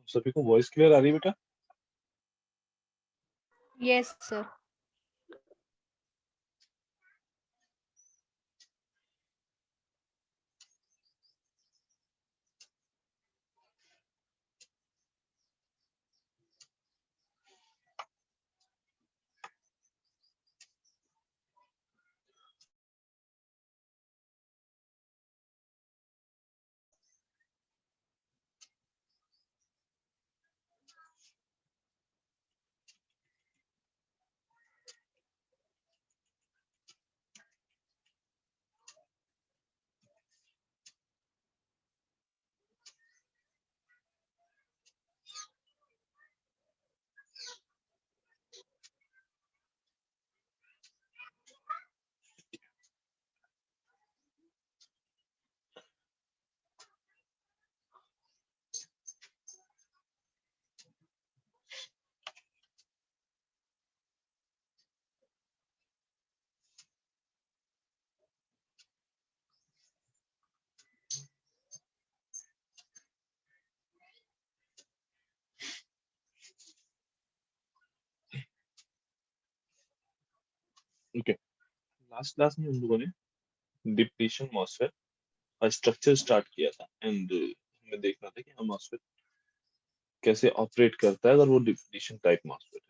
सभी को voice clear आ रही है बेटा? Yes sir. Okay, last class में हम लोगों ने डिप्लीशन मॉसफेट का स्ट्रक्चर स्टार्ट किया था एंड हमें देखना था कि हम मॉसफेट कैसे ऑपरेट करता है अगर वो डिप्लीशन टाइप मॉसफेट है।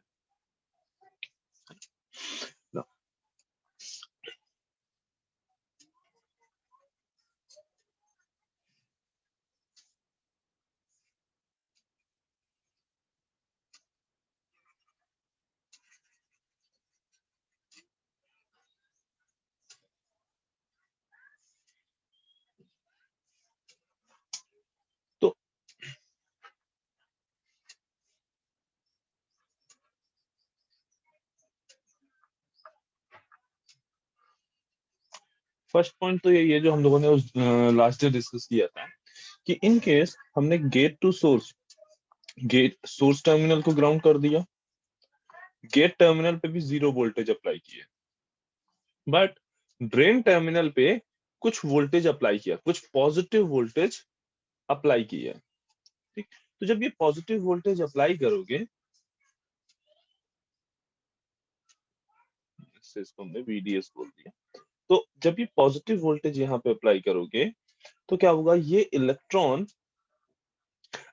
तो फर्स्ट पॉइंट तो यही है जो हम लोगों ने उस लास्ट डे डिस्कस किया था कि इन केस हमने गेट सोर्स टर्मिनल को ग्राउंड कर दिया, गेट टर्मिनल पे भी 0 वोल्टेज अप्लाई किए, बट ड्रेन टर्मिनल पे कुछ वोल्टेज अप्लाई किया, कुछ पॉजिटिव वोल्टेज अप्लाई किया। ठीक, तो जब ये पॉजिटिव वोल्टेज अप्लाई करोगे, इसको हमने VDS बोल दिया, तो जब ये पॉजिटिव वोल्टेज यहाँ पे अप्लाई करोगे तो क्या होगा, ये इलेक्ट्रॉन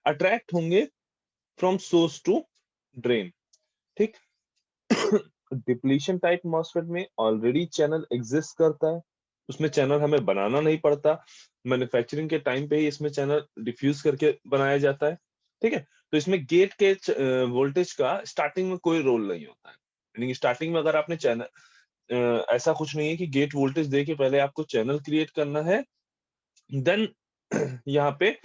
अट्रैक्ट होंगे फ्रॉम सोर्स टू ड्रेन। ठीक, डिप्लीशन टाइप मॉसफेट में ऑलरेडी चैनल एग्जिस्ट करता है, उसमें चैनल हमें बनाना नहीं पड़ता, मैन्युफैक्चरिंग के टाइम पे ही इसमें चैनल डिफ्यूज करके बनाया जाता है। ठीक है, तो इसमें गेट के वोल्टेज का स्टार्टिंग में कोई रोल नहीं होता है, यानी स्टार्टिंग में अगर आपने चैनल ऐसा कुछ नहीं है कि गेट वोल्टेज दे के पहले आपको चैनल क्रिएट करना है, देन यहाँ पे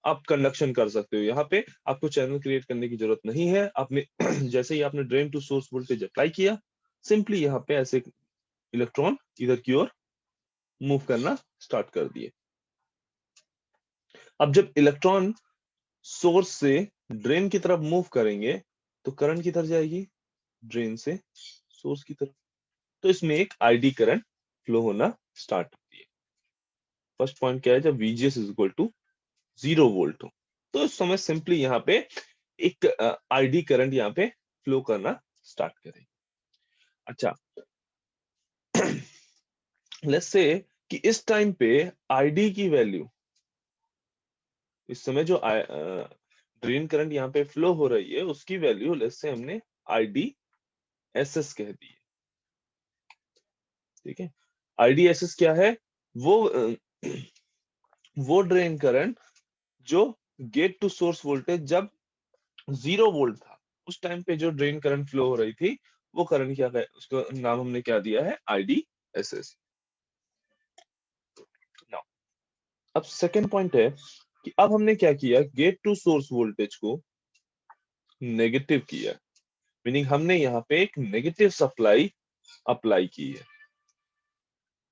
आप कंडक्शन कर सकते हो। यहाँ पे आपको चैनल क्रिएट करने की जरूरत नहीं है, आपने जैसे ही आपने drain to source voltage apply किया, सिंपली यहाँ पे ऐसे इलेक्ट्रॉन इधर की ओर मूव करना स्टार्ट कर दिए। अब जब इलेक्ट्रॉन सोर्स से ड्रेन की तरफ मूव करेंगे तो करंट किधर जाएगी, ड्रेन से सोर्स की तरफ, तो इसमें एक आईडी करंट फ्लो होना स्टार्ट होती है। फर्स्ट पॉइंट क्या है, जब VGS is equal to 0 volt हो तो इस समय सिंपली यहाँ पे एक आईडी करंट यहाँ पे फ्लो करना स्टार्ट करेगी। अच्छा, लेट्स से कि इस टाइम पे आईडी की वैल्यू, इस समय जो ड्रेन करंट यहाँ पे फ्लो हो रही है उसकी वैल्यू लेट्स से हमने IDSS कह दी है। ठीक है, IDSS क्या है, वो वो ड्रेन करंट जो गेट टू सोर्स वोल्टेज जब 0 वोल्ट था उस टाइम पे जो ड्रेन करंट फ्लो हो रही थी, वो करंट क्या है, उसका नाम हमने क्या दिया है, IDSS। नाउ अब सेकेंड पॉइंट है कि अब हमने क्या किया, गेट टू सोर्स वोल्टेज को नेगेटिव किया, मीनिंग हमने यहाँ पे एक नेगेटिव सप्लाई अप्लाई की है।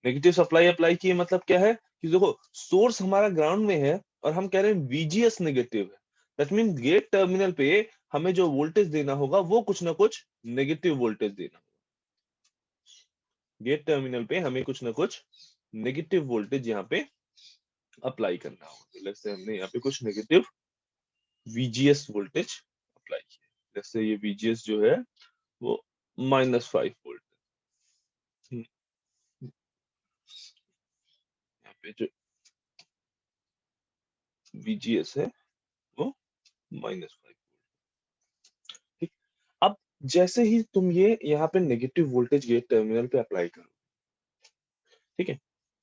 नेगेटिव सप्लाई अप्लाई की है मतलब क्या है कि देखो सोर्स हमारा ग्राउंड में है और हम कह रहे हैं VGS नेगेटिव है, दैट मीन गेट टर्मिनल पे हमें जो वोल्टेज देना होगा वो कुछ ना कुछ नेगेटिव वोल्टेज देना होगा। गेट टर्मिनल पे हमें कुछ ना कुछ नेगेटिव वोल्टेज यहाँ पे अप्लाई करना होगा। तो लेट्स से हमने यहाँ पे कुछ नेगेटिव VGS वोल्टेज अप्लाई किया। जैसे ये VGS जो है वो -5 वोल्ट, यहाँ पे जो VGS है वो -5। ठीक। अब जैसे ही तुम ये यहाँ पे नेगेटिव वोल्टेज गेट टर्मिनल पे अप्लाई करो, ठीक है,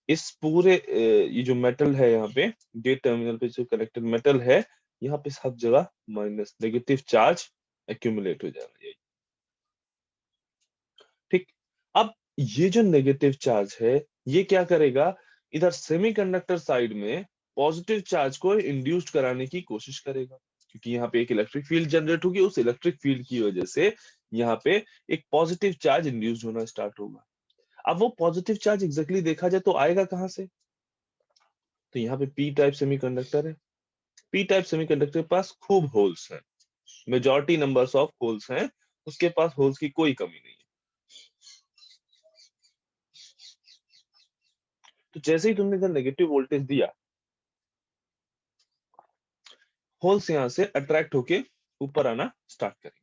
इस पूरे ये जो मेटल है यहाँ पे गेट टर्मिनल पे जो कनेक्टेड मेटल है, यहाँ पे सब जगह माइनस नेगेटिव चार्ज एक्यूमुलेट हो जाएगा ये। ठीक। अब ये जो नेगेटिव चार्ज है ये क्या करेगा, इधर सेमीकंडक्टर साइड में पॉजिटिव चार्ज को इंड्यूस्ड कराने की कोशिश करेगा, क्योंकि यहाँ पे एक इलेक्ट्रिक फील्ड जनरेट होगी, उस इलेक्ट्रिक फील्ड की वजह से यहाँ पे एक पॉजिटिव चार्ज इंड्यूस्ड होना स्टार्ट होगा। अब वो पॉजिटिव चार्ज एग्जैक्टली देखा जाए तो आएगा कहाँ से, तो यहाँ पे पी टाइप सेमीकंडक्टर है। पी टाइप सेमीकंडक्टर के पास खूब होल्स हैं, मेजॉरिटी नंबर्स ऑफ होल्स हैं, उसके पास होल्स की कोई कमी नहीं है। तो जैसे ही तुमने इधर नेगेटिव वोल्टेज दिया, होल्स यहां से अट्रैक्ट होके ऊपर आना स्टार्ट करेंगे।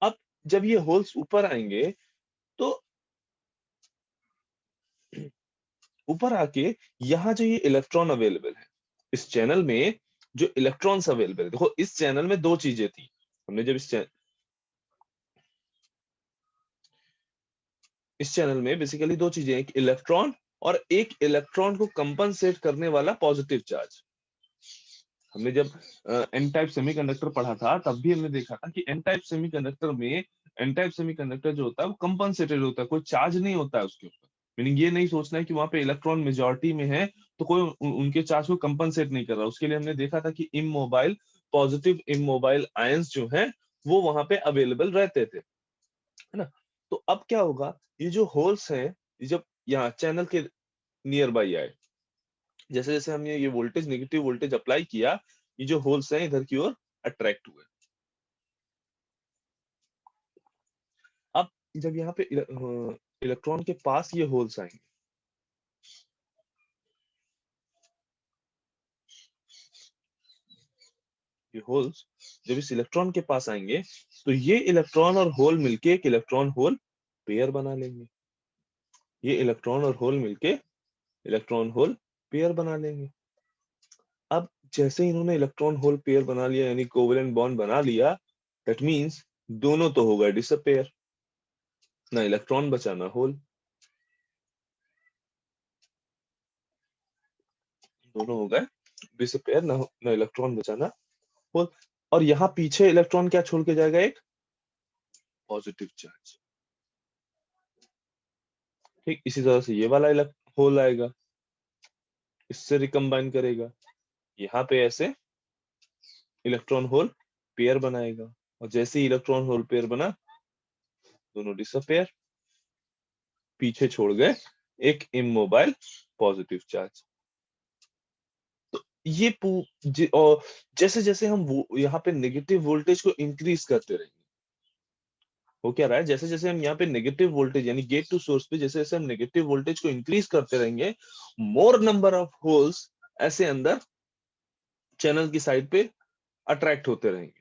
अब जब ये होल्स ऊपर आएंगे तो ऊपर आके यहाँ जो ये इलेक्ट्रॉन अवेलेबल है इस चैनल में, जो इलेक्ट्रॉन्स अवेलेबल है, देखो इस चैनल में दो चीजें थी। हमने जब इस चैनल में बेसिकली दो चीजें, एक इलेक्ट्रॉन और एक इलेक्ट्रॉन को कंपनसेट करने वाला पॉजिटिव चार्ज। हमने जब एन टाइप सेमीकंडक्टर पढ़ा था तब भी हमने देखा था कि एन टाइप सेमीकंडक्टर में एन टाइप सेमीकंडक्टर जो होता है वो कंपनसेटेड होता है, कोई चार्ज नहीं होता है उसके ऊपर। मीनिंग ये नहीं सोचना है कि वहां पे इलेक्ट्रॉन मेजॉरिटी में है तो कोई उनके चार्ज को कंपनसेट नहीं कर रहा। उसके लिए हमने देखा था कि इमोबाइल पॉजिटिव इमोबाइल आयंस जो है वो वहां पे अवेलेबल रहते थे, है ना। तो अब क्या होगा, ये जो होल्स हैं ये जब यहाँ चैनल के नियर बाई आए, जैसे जैसे हमने ये वोल्टेज नेगेटिव वोल्टेज अप्लाई किया, ये जो होल्स हैं इधर की ओर अट्रैक्ट हुए। अब जब यहाँ पे इलेक्ट्रॉन के पास ये होल्स आएंगे, ये होल्स जब इस इलेक्ट्रॉन के पास आएंगे तो ये इलेक्ट्रॉन और होल मिलके एक इलेक्ट्रॉन होल पेयर बना लेंगे। ये इलेक्ट्रॉन और होल मिलके इलेक्ट्रॉन होल पेयर बना लेंगे। अब जैसे इन्होंने इलेक्ट्रॉन होल पेयर बना लिया यानी कोवेलेंट बॉन्ड बना लिया, दैट मींस दोनों तो हो गए डिसअपेयर, ना इलेक्ट्रॉन बचा ना होल, दोनों हो गए डिसअपेयर, ना इलेक्ट्रॉन बचा ना होल। और यहाँ पीछे इलेक्ट्रॉन क्या छोड़ के जाएगा, एक पॉजिटिव चार्ज। ठीक इसी तरह से ये वाला होल आएगा, इससे रिकम्बाइन करेगा, यहाँ पे ऐसे इलेक्ट्रॉन होल पेयर बनाएगा, और जैसे ही इलेक्ट्रॉन होल पेयर बना दोनों डिसअपेयर, पीछे छोड़ गए एक इमोबाइल पॉजिटिव चार्ज। तो ये और जैसे जैसे हम यहाँ पे नेगेटिव वोल्टेज को इंक्रीज करते रहेंगे, वो क्या रहा है, जैसे जैसे हम यहाँ पे नेगेटिव वोल्टेज यानी गेट टू सोर्स पे जैसे जैसे हम नेगेटिव वोल्टेज को इंक्रीज करते रहेंगे, मोर नंबर ऑफ होल्स ऐसे अंदर चैनल की साइड पे अट्रैक्ट होते रहेंगे।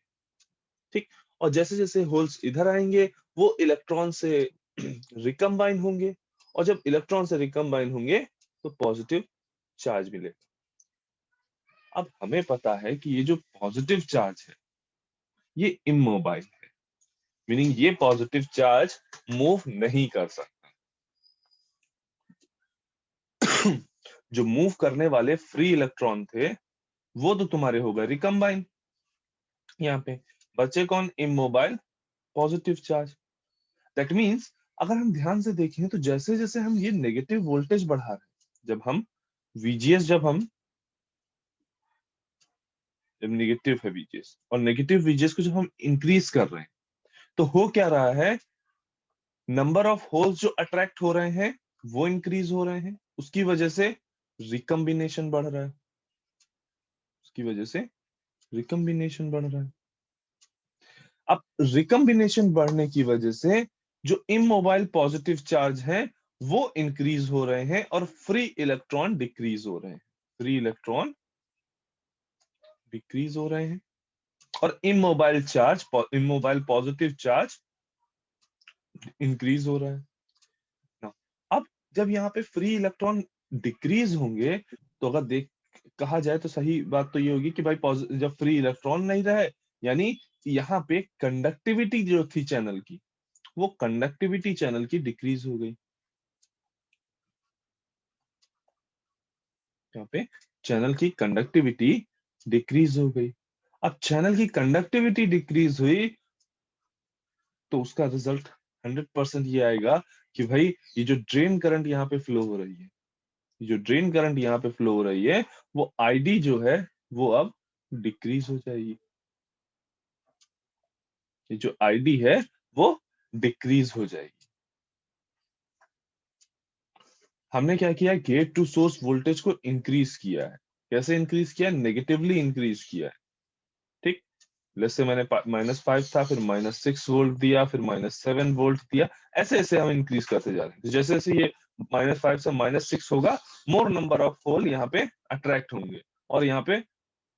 ठीक। और जैसे जैसे होल्स इधर आएंगे वो इलेक्ट्रॉन से रिकम्बाइन होंगे, और जब इलेक्ट्रॉन से रिकम्बाइन होंगे तो पॉजिटिव चार्ज मिलेगा। अब हमें पता है कि ये जो पॉजिटिव चार्ज है ये इमोबाइल है, मीनिंग ये पॉजिटिव चार्ज मूव नहीं कर सकता। जो मूव करने वाले फ्री इलेक्ट्रॉन थे वो तो तुम्हारे हो गए रिकम्बाइन, यहाँ पे बचे कौन, immobile positive charge. That means अगर हम ध्यान से देखें तो जैसे जैसे हम ये नेगेटिव वोल्टेज बढ़ा रहे हैं, जब हम VGS जब नेगेटिव है VGS और नेगेटिव VGS को जब हम इंक्रीज कर रहे हैं तो हो क्या रहा है, नंबर ऑफ होल्स जो अट्रैक्ट हो रहे हैं वो इंक्रीज हो रहे हैं, उसकी वजह से रिकम्बिनेशन बढ़ रहा है, उसकी वजह से रिकम्बिनेशन बढ़ रहा है। अब रिकम्बिनेशन बढ़ने की वजह से जो इमोबाइल पॉजिटिव चार्ज है वो इंक्रीज हो रहे हैं और फ्री इलेक्ट्रॉन डिक्रीज हो रहे हैं, फ्री इलेक्ट्रॉन डिक्रीज हो रहे हैं, और इमोबाइल पॉजिटिव चार्ज इंक्रीज हो रहा है ना। अब जब यहाँ पे फ्री इलेक्ट्रॉन डिक्रीज होंगे, तो अगर देख कहा जाए तो सही बात तो ये होगी कि भाई जब फ्री इलेक्ट्रॉन नहीं रहे, यानी यहाँ पे कंडक्टिविटी जो थी चैनल की, वो कंडक्टिविटी चैनल की डिक्रीज हो गई। यहाँ पे चैनल की कंडक्टिविटी डिक्रीज हो गई। अब चैनल की कंडक्टिविटी डिक्रीज हुई, तो उसका रिजल्ट 100% ये आएगा कि भाई ये जो ड्रेन करंट यहाँ पे फ्लो हो रही है, ये जो ड्रेन करंट यहाँ पे फ्लो हो रही है, वो आईडी जो है वो अब डिक्रीज हो जाएगी। ये जो आईडी है वो डिक्रीज हो जाएगी। हमने क्या किया, गेट टू सोर्स वोल्टेज को इंक्रीज किया है। कैसे इंक्रीज किया? नेगेटिवली इंक्रीज किया है। ठीक, जैसे मैंने -5 था, फिर -6 वोल्ट दिया, फिर -7 वोल्ट दिया, ऐसे ऐसे हम इंक्रीज करते जा रहे हैं। तो जैसे जैसे ये -5 से -6 होगा, मोर नंबर ऑफ होल यहाँ पे अट्रैक्ट होंगे, और यहाँ पे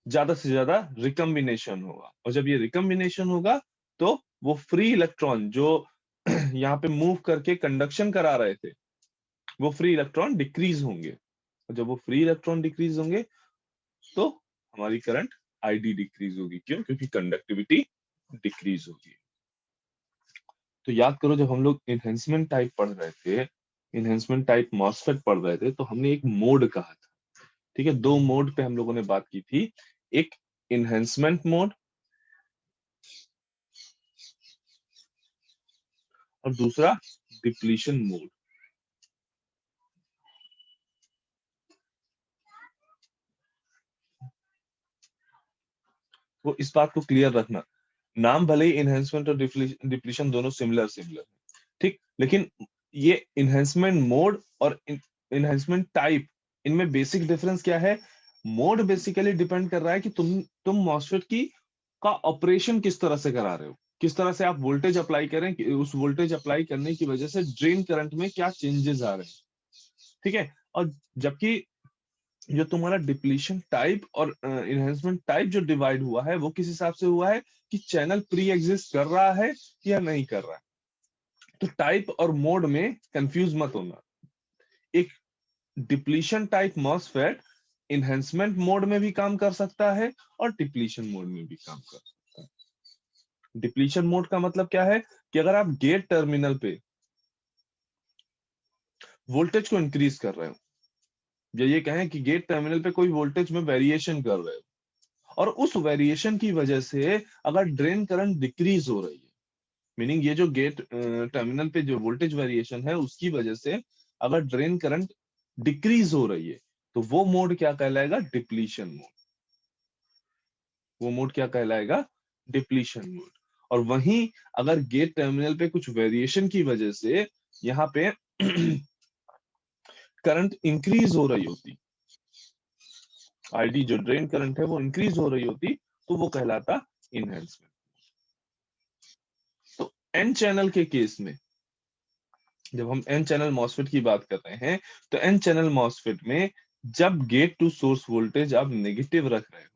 ज्यादा से ज्यादा रिकम्बिनेशन होगा। और जब ये रिकम्बिनेशन होगा, तो वो फ्री इलेक्ट्रॉन जो यहाँ पे मूव करके कंडक्शन करा रहे थे, वो फ्री इलेक्ट्रॉन डिक्रीज होंगे। और जब वो फ्री इलेक्ट्रॉन डिक्रीज होंगे, तो हमारी करंट आईडी डिक्रीज होगी। क्यों? क्योंकि कंडक्टिविटी डिक्रीज होगी। तो याद करो, जब हम लोग इनहेंसमेंट टाइप पढ़ रहे थे, इनहेंसमेंट टाइप मॉसफेट पढ़ रहे थे, तो हमने एक मोड कहा था। ठीक है, दो मोड पे हम लोगों ने बात की थी। एक इनहेंसमेंट मोड, और दूसरा डिप्लीशन मोड। तो इस बात को क्लियर रखना, नाम भले ही इनहेंसमेंट और डिप्लीशन दोनों सिमिलर सिमिलर है, ठीक, लेकिन ये इनहेंसमेंट मोड और इनहेंसमेंट टाइप, इनमें बेसिक डिफरेंस क्या है? मोड बेसिकली डिपेंड कर रहा है कि तुम मॉसफेट की का ऑपरेशन किस तरह से करा रहे हो, किस तरह से आप वोल्टेज अप्लाई करें, कि उस वोल्टेज अप्लाई करने की वजह से ड्रेन करंट में क्या चेंजेस आ रहे हैं। ठीक है, और जबकि जो तुम्हारा डिप्लीशन टाइप और इनहेंसमेंट टाइप जो डिवाइड हुआ है, वो किस हिसाब से हुआ है कि चैनल प्री एग्जिस्ट कर रहा है या नहीं कर रहा है। तो टाइप और मोड में कंफ्यूज मत होना। एक depletion type MOSFET enhancement mode में भी काम कर सकता है, और डिप्लीशन मोड में भी काम कर सकता है। डिप्लीशन मोड का मतलब क्या है कि अगर आप गेट टर्मिनल पे वोल्टेज को इंक्रीज कर रहे हो, या ये कहें कि गेट टर्मिनल पे कोई वोल्टेज में वेरिएशन कर रहे हो, और उस वेरिएशन की वजह से अगर ड्रेन करंट डिक्रीज हो रही है, मीनिंग ये जो गेट टर्मिनल पे जो वोल्टेज वेरिएशन है उसकी वजह से अगर ड्रेन करंट डिक्रीज हो रही है, तो वो मोड क्या कहलाएगा? Depletion mode. वो मोड क्या कहलाएगा? Depletion mode. और वहीं अगर गेट टर्मिनल पे कुछ वेरिएशन की वजह से यहाँ पे करंट इंक्रीज हो रही होती, आईडी जो ड्रेन करंट है वो इंक्रीज हो रही होती, तो वो कहलाता इनहेंसमेंट। तो एन चैनल के केस में, जब हम एन चैनल मॉसफेट की बात कर रहे हैं, तो एन चैनल मॉसफेट में जब गेट टू सोर्स वोल्टेज आप नेगेटिव रख रहे हो,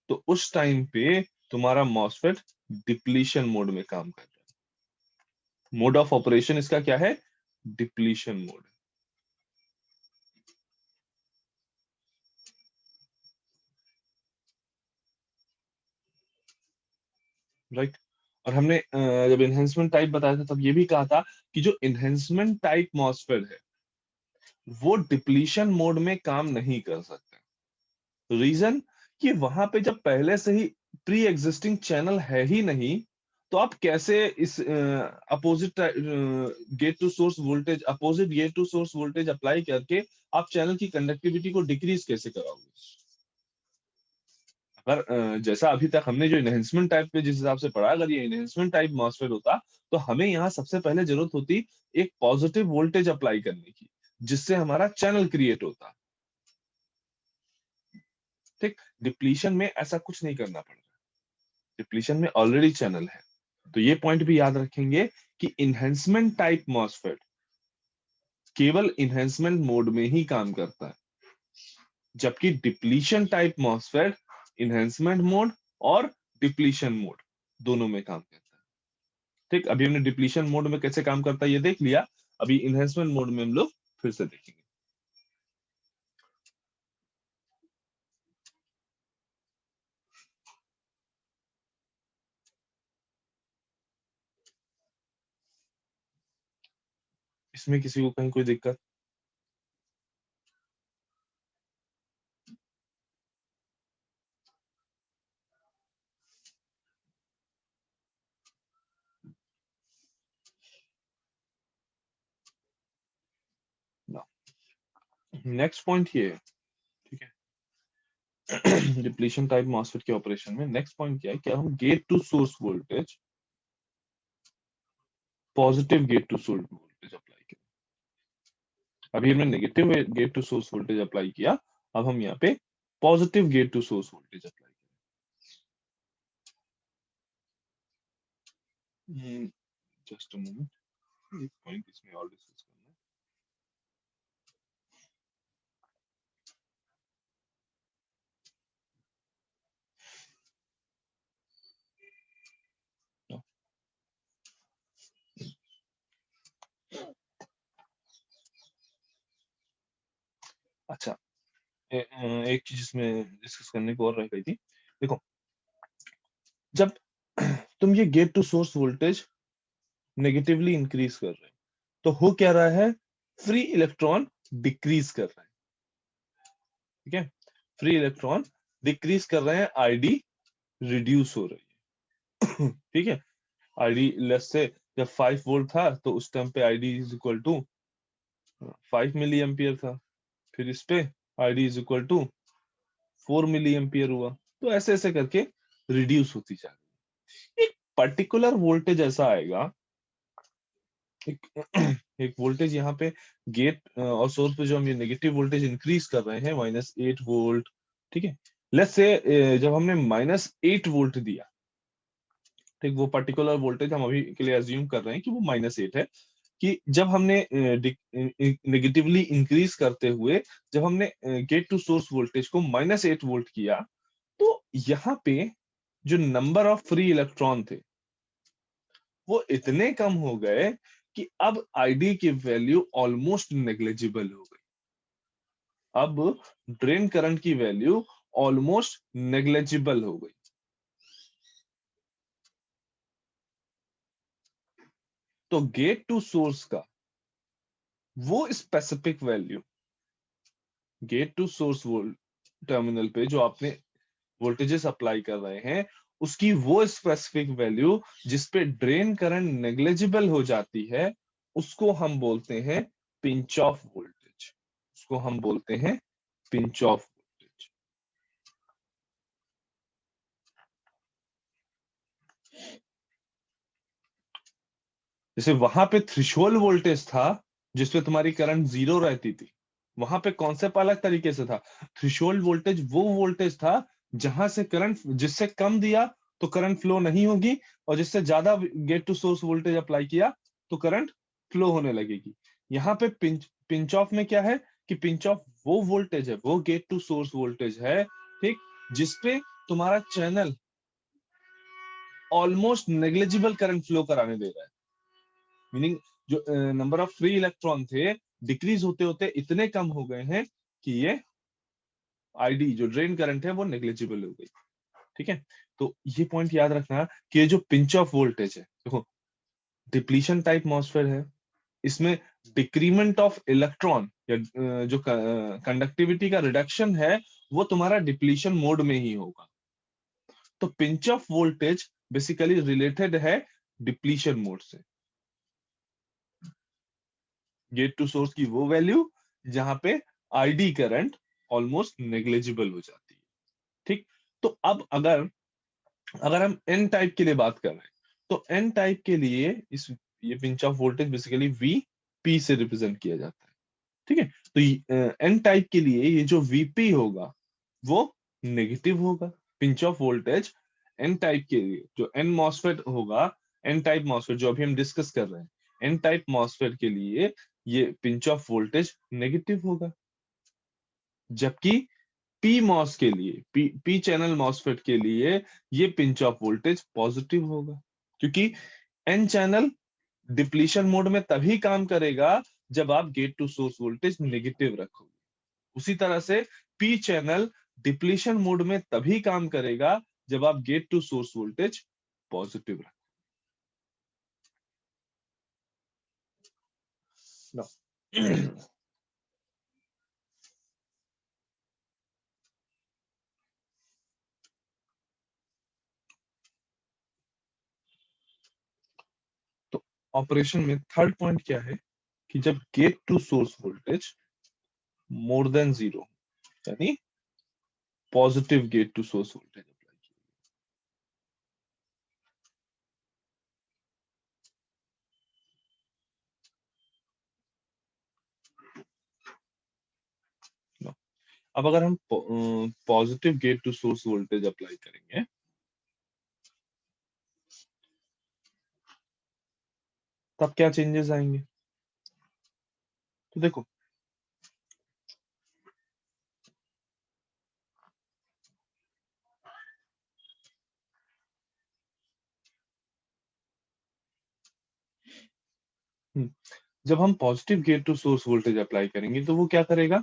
तो उस टाइम पे तुम्हारा मॉसफेट डिप्लीशन मोड में काम कर रहा है। मोड ऑफ ऑपरेशन इसका क्या है? Depletion mode, right. और हमने जब एनहेंसमेंट टाइप बताया था, तब ये भी कहा था कि जो एनहेंसमेंट टाइप मॉसफेट है, वो डिप्लीशन मोड में काम नहीं कर सकते। रीजन कि वहां पे जब पहले से ही प्री एग्जिस्टिंग चैनल है ही नहीं, तो आप कैसे इस opposite gate to source voltage, opposite gate to source voltage apply करके आप चैनल की कंडक्टिविटी को डिक्रीज कैसे कराओगे? अगर जैसा अभी तक हमने जो इनहेंसमेंट टाइप पे जिस हिसाब से पढ़ा, अगर ये इनहेंसमेंट टाइप मॉसफेट होता, तो हमें यहाँ सबसे पहले जरूरत होती एक पॉजिटिव वोल्टेज अप्लाई करने की, जिससे हमारा चैनल क्रिएट होता। ठीक, डिप्लीशन में ऐसा कुछ नहीं करना पड़ता, डिप्लीशन में ऑलरेडी चैनल है। तो ये पॉइंट भी याद रखेंगे कि इनहेंसमेंट टाइप मॉसफेट केवल इनहेंसमेंट मोड में ही काम करता है, जबकि depletion type MOSFET enhancement mode और डिप्लीशन मोड दोनों में काम करता है। ठीक, अभी हमने डिप्लीशन मोड में कैसे काम करता है ये देख लिया, अभी इनहेंसमेंट मोड में हम लोग फिर से देखेंगे। इसमें किसी को कहीं कोई दिक्कत? नेक्स्ट पॉइंट ये है, ठीक है, डिप्लीशन टाइप मॉसफेट के ऑपरेशन में नेक्स्ट पॉइंट क्या है कि हम gate to source voltage, positive gate to source voltage apply करें। अभी हमने negative gate to source voltage apply किया, अब हम यहाँ पे positive gate to source voltage apply करें। जस्ट अ मोमेंट, एक पॉइंट इसमें और डिस्कस करना है। अच्छा, एक चीज इसमें डिस्कस करने को और रह गई थी। देखो, जब तुम ये gate to source voltage negatively increase कर रहे हो तो हो क्या रहा है, फ्री इलेक्ट्रॉन डिक्रीज कर रहा है। ठीक है, फ्री इलेक्ट्रॉन डिक्रीज कर रहे हैं, आईडी रिड्यूस हो रही है। ठीक है, आईडी लेस से जब 5 वोल्ट था तो उस टाइम पे ID is equal to 5 milli ampere था, फिर इस पे ID is equal to 4 milli ampere हुआ, तो ऐसे ऐसे करके रिड्यूस होती जा रही है। एक पर्टिकुलर वोल्टेज ऐसा आएगा, एक एक वोल्टेज यहाँ पे गेट और सोर्स पे जो हम ये नेगेटिव वोल्टेज इंक्रीज कर रहे हैं -8 वोल्ट, ठीक है, लेट्स से जब हमने -8 वोल्ट दिया, ठीक, वो पर्टिकुलर वोल्टेज हम अभी के लिए अज्यूम कर रहे हैं कि वो -8 है, कि जब हमने नेगेटिवली इंक्रीज करते हुए जब हमने गेट टू सोर्स वोल्टेज को -8 वोल्ट किया, तो यहाँ पे जो नंबर ऑफ फ्री इलेक्ट्रॉन थे वो इतने कम हो गए कि अब आईडी की वैल्यू ऑलमोस्ट नेग्लिजिबल हो गई। अब ड्रेन करंट की वैल्यू ऑलमोस्ट नेग्लिजिबल हो गई। तो गेट टू सोर्स का वो specific value, gate to source terminal पे जो आपने वोल्टेजेस अप्लाई कर रहे हैं, उसकी वो स्पेसिफिक वैल्यू जिसपे ड्रेन करंट नेग्लिजिबल हो जाती है, उसको हम बोलते हैं पिंच ऑफ वोल्टेज। उसको हम बोलते हैं पिंच ऑफ वोल्टेज। जैसे वहां पे थ्रेशोल्ड वोल्टेज था जिसपे तुम्हारी करंट 0 रहती थी, वहां पे कॉन्सेप्ट अलग तरीके से था। थ्रेशोल्ड वोल्टेज वो वोल्टेज था जहां से करंट, जिससे कम दिया तो करंट फ्लो नहीं होगी, और जिससे ज्यादा gate to source voltage apply किया तो करंट फ्लो होने लगेगी। यहाँ पे पिंच ऑफ में क्या है कि पिंच ऑफ वो वोल्टेज है, वो गेट टू सोर्स वोल्टेज है, ठीक, जिसपे तुम्हारा channel almost negligible current flow कराने दे रहा है। मीनिंग जो नंबर ऑफ फ्री इलेक्ट्रॉन थे डिक्रीज होते होते इतने कम हो गए हैं कि ये आईडी जो ड्रेन करंट है वो नेग्लिजिबल हो गई। ठीक है, तो ये पॉइंट याद रखना कि ये जो पिंच ऑफ वोल्टेज है, देखो, डिप्लीशन टाइप मॉसफेट है, इसमें डिक्रीमेंट ऑफ इलेक्ट्रॉन या जो कंडक्टिविटी का रिडक्शन है वो तुम्हारा डिप्लीशन मोड में ही होगा। तो pinch off voltage basically related है डिप्लीशन मोड से। गेट टू सोर्स की वो वैल्यू जहां पे आईडी करंट ऑलमोस्ट नेग्लिजिबल हो जाती है। ठीक, तो अब अगर अगर हम एन टाइप के लिए बात कर रहे हैं, तो एन टाइप के लिए इस ये pinch off voltage basically V P से रिप्रेजेंट किया जाता है। ठीक है, तो एन टाइप के लिए ये जो वीपी होगा वो नेगेटिव होगा। Pinch off voltage N type के लिए जो एन मॉसफेट होगा, एन टाइप मॉसफेट जो अभी हम डिस्कस कर रहे हैं, एन टाइप मॉसफेट के लिए ये पिंच ऑफ वोल्टेज नेगेटिव होगा। जबकि पी मॉस के लिए, पी चैनल मॉसफेट के लिए ये पिंच ऑफ वोल्टेज पॉजिटिव होगा, क्योंकि एन चैनल डिप्लीशन मोड में तभी काम करेगा जब आप gate to source voltage negative रखोगे। उसी तरह से पी चैनल डिप्लीशन मोड में तभी काम करेगा जब आप gate to source voltage positive रखो। तो ऑपरेशन में थर्ड पॉइंट क्या है कि जब gate to source voltage more than zero, यानी positive gate to source voltage apply किया। अब अगर हम positive gate to source voltage apply करेंगे, तब क्या चेंजेस आएंगे? तो देखो, जब हम positive gate to source voltage apply करेंगे तो वो क्या करेगा,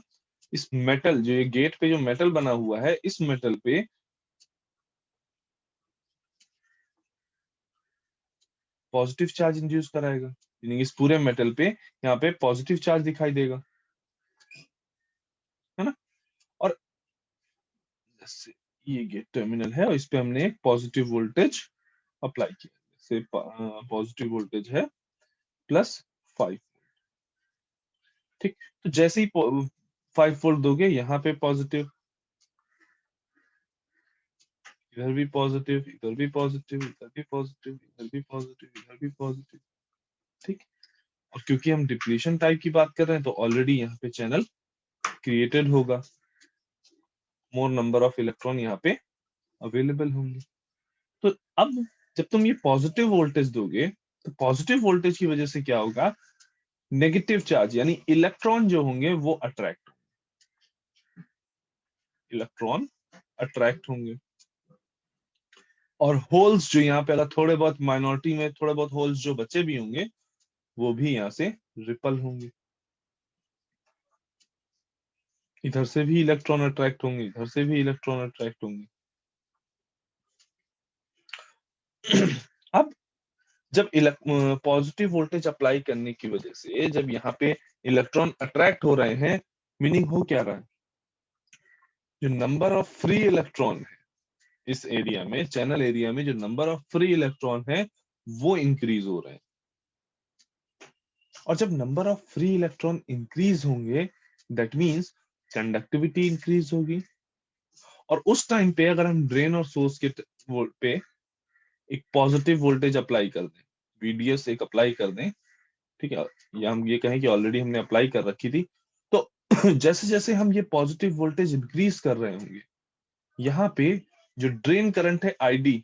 इस मेटल, जो ये गेट पे जो मेटल बना हुआ है, इस मेटल पे पॉजिटिव चार्ज इंड्यूस कराएगा, यानी इस पूरे मेटल पे यहाँ पे पॉजिटिव चार्ज दिखाई देगा, है ना। और जैसे ये गेट टर्मिनल है और इस पे हमने एक पॉजिटिव वोल्टेज अप्लाई किया, जैसे पॉजिटिव वोल्टेज है +5। ठीक, तो जैसे ही 5 वोल्ट दोगे, यहाँ पे पॉजिटिव, इधर भी पॉजिटिव, इधर भी पॉजिटिव, इधर भी पॉजिटिव, इधर भी पॉजिटिव, इधर भी पॉजिटिव। ठीक, और क्योंकि हम डिप्लीशन टाइप की बात कर रहे हैं तो ऑलरेडी यहाँ पे चैनल क्रिएटेड होगा, मोर नंबर ऑफ इलेक्ट्रॉन यहाँ पे अवेलेबल होंगे। तो अब जब तुम ये पॉजिटिव वोल्टेज दोगे, तो पॉजिटिव वोल्टेज की वजह से क्या होगा, नेगेटिव चार्ज यानी इलेक्ट्रॉन जो होंगे वो इलेक्ट्रॉन अट्रैक्ट होंगे, और होल्स जो यहाँ पे अगर थोड़े बहुत माइनॉरिटी में थोड़े बहुत होल्स जो बचे भी होंगे, वो भी यहाँ से रिपल होंगे। इधर से भी इलेक्ट्रॉन अट्रैक्ट होंगे, इधर से भी इलेक्ट्रॉन अट्रैक्ट होंगे। अब जब पॉजिटिव वोल्टेज अप्लाई करने की वजह से जब यहाँ पे इलेक्ट्रॉन अट्रैक्ट हो रहे हैं, मीनिंग हो क्या रहा है, जो नंबर ऑफ फ्री इलेक्ट्रॉन है इस एरिया में, चैनल एरिया में जो नंबर ऑफ फ्री इलेक्ट्रॉन है वो इंक्रीज हो रहे हैं। और जब number of free electron increase होंगे, दैट मींस कंडक्टिविटी इंक्रीज होगी। और उस टाइम पे अगर हम ड्रेन और सोर्स के पे एक पॉजिटिव वोल्टेज अप्लाई कर दें, वीडीएस एक अप्लाई कर दें, ठीक है, या हम ये कहें कि ऑलरेडी हमने अप्लाई कर रखी थी, तो जैसे जैसे हम ये पॉजिटिव वोल्टेज इंक्रीज कर रहे होंगे, यहाँ पे जो ड्रेन करंट है आईडी,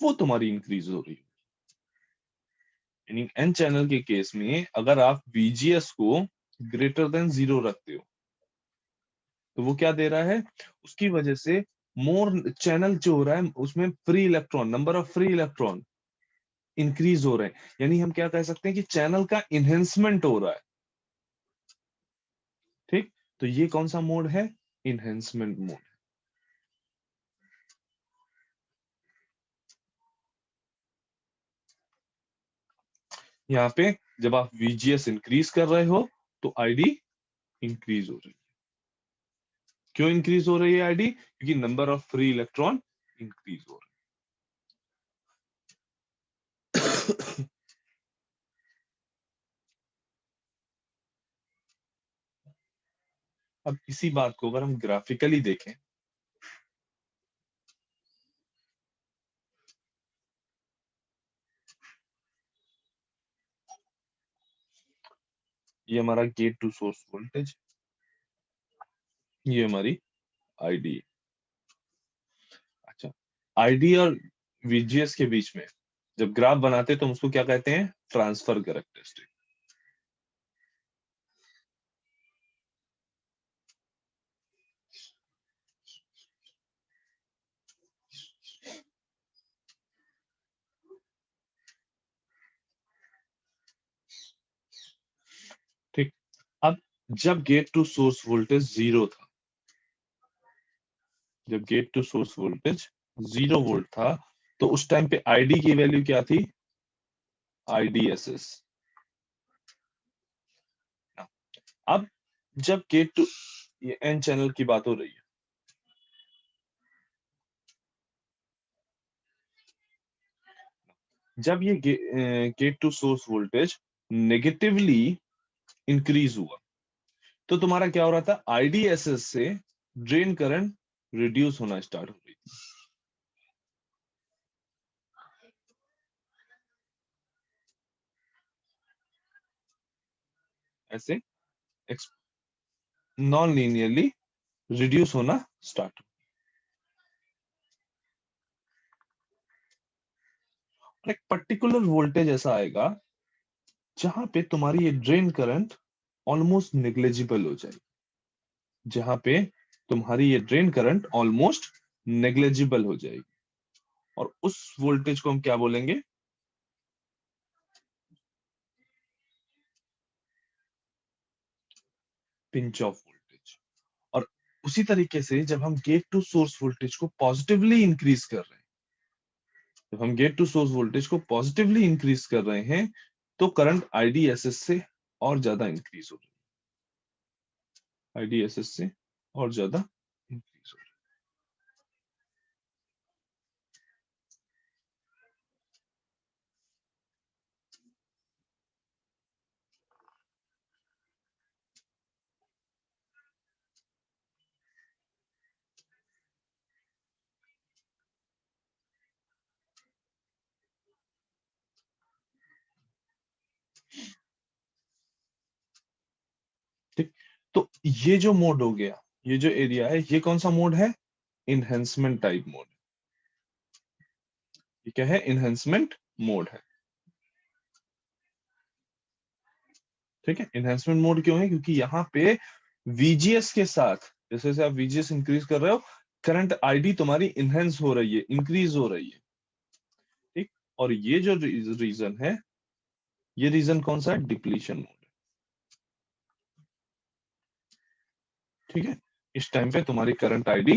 वो तुम्हारी इंक्रीज हो रही है। यानी एन चैनल के केस में अगर आप वीजीएस को ग्रेटर देन 0 रखते हो, तो वो क्या दे रहा है, उसकी वजह से मोर चैनल जो हो रहा है उसमें free electron, number of free electron increase हो रहे हैं, यानी हम क्या कह सकते हैं कि चैनल का इनहेंसमेंट हो रहा है। ठीक, तो ये कौन सा मोड है, इनहेंसमेंट मोड। यहाँ पे जब आप वीजीएस इंक्रीज कर रहे हो तो आईडी इंक्रीज हो रही है। क्यों इंक्रीज हो रही है आईडी, क्योंकि number of free electron increase हो रहा है। अब इसी बात को अगर हम ग्राफिकली देखें, ये हमारा गेट टू सोर्स वोल्टेज, ये हमारी आईडी। अच्छा, आईडी और वीजीएस के बीच में जब ग्राफ बनाते हैं तो हम उसको क्या कहते हैं, ट्रांसफर कैरेक्टरिस्टिक। जब गेट टू सोर्स वोल्टेज 0 था, जब gate to source voltage 0 volt था, तो उस टाइम पे आईडी की वैल्यू क्या थी? आईडीएसएस। अब जब गेट टू, ये एन चैनल की बात हो रही है, जब ये gate to source voltage negatively increase हुआ, तो तुम्हारा क्या हो रहा था? आईडीएसएस से ड्रेन करंट रिड्यूस होना स्टार्ट हो रही थी। ऐसे नॉन लीनियरली रिड्यूस होना स्टार्ट हो। एक पर्टिकुलर वोल्टेज ऐसा आएगा जहां पे तुम्हारी ये ड्रेन करंट ऑलमोस्ट नेग्लेजिबल हो जाएगी, जहां पे तुम्हारी ये ड्रेन करंट ऑलमोस्ट नेग्लेजिबल हो जाएगी, और उस वोल्टेज को हम क्या बोलेंगे? Pinch off voltage. और उसी तरीके से जब हम गेट टू सोर्स वोल्टेज को पॉजिटिवली इंक्रीज कर रहे हैं, जब हम गेट टू सोर्स वोल्टेज को पॉजिटिवली इंक्रीज कर रहे हैं, तो करंट आईडीएसएस से और ज्यादा इंक्रीज हो रही है, आईडीएसएस से और ज्यादा इंक्रीज हो रही है। ठीक। तो ये जो मोड हो गया, ये जो एरिया है, ये कौन सा मोड है? Enhancement type mode. ये क्या है? इनहेंसमेंट मोड है। ठीक है, इनहेंसमेंट मोड क्यों है? क्योंकि यहाँ पे वीजीएस के साथ, जैसे जैसे आप वीजीएस इंक्रीज कर रहे हो, करंट आईडी तुम्हारी इनहेंस हो रही है, इंक्रीज हो रही है। ठीक। और ये जो रीजन है, ये रीजन कौन सा है? डिप्लीशन मोड है। ठीक है, इस टाइम पे तुम्हारी करंट आईडी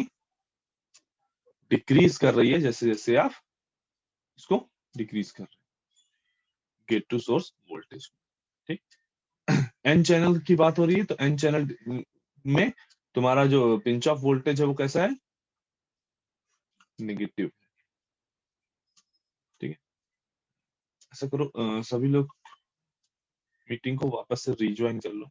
डिक्रीज कर रही है, जैसे जैसे आप इसको डिक्रीज कर रहे हैं, गेट टू सोर्स वोल्टेज। ठीक। एन चैनल की बात हो रही है, तो एन चैनल में तुम्हारा जो पिंच ऑफ वोल्टेज है वो कैसा है? नेगेटिव। ठीक है, ऐसा करो, सभी लोग मीटिंग को वापस से रिज्वाइन कर लो।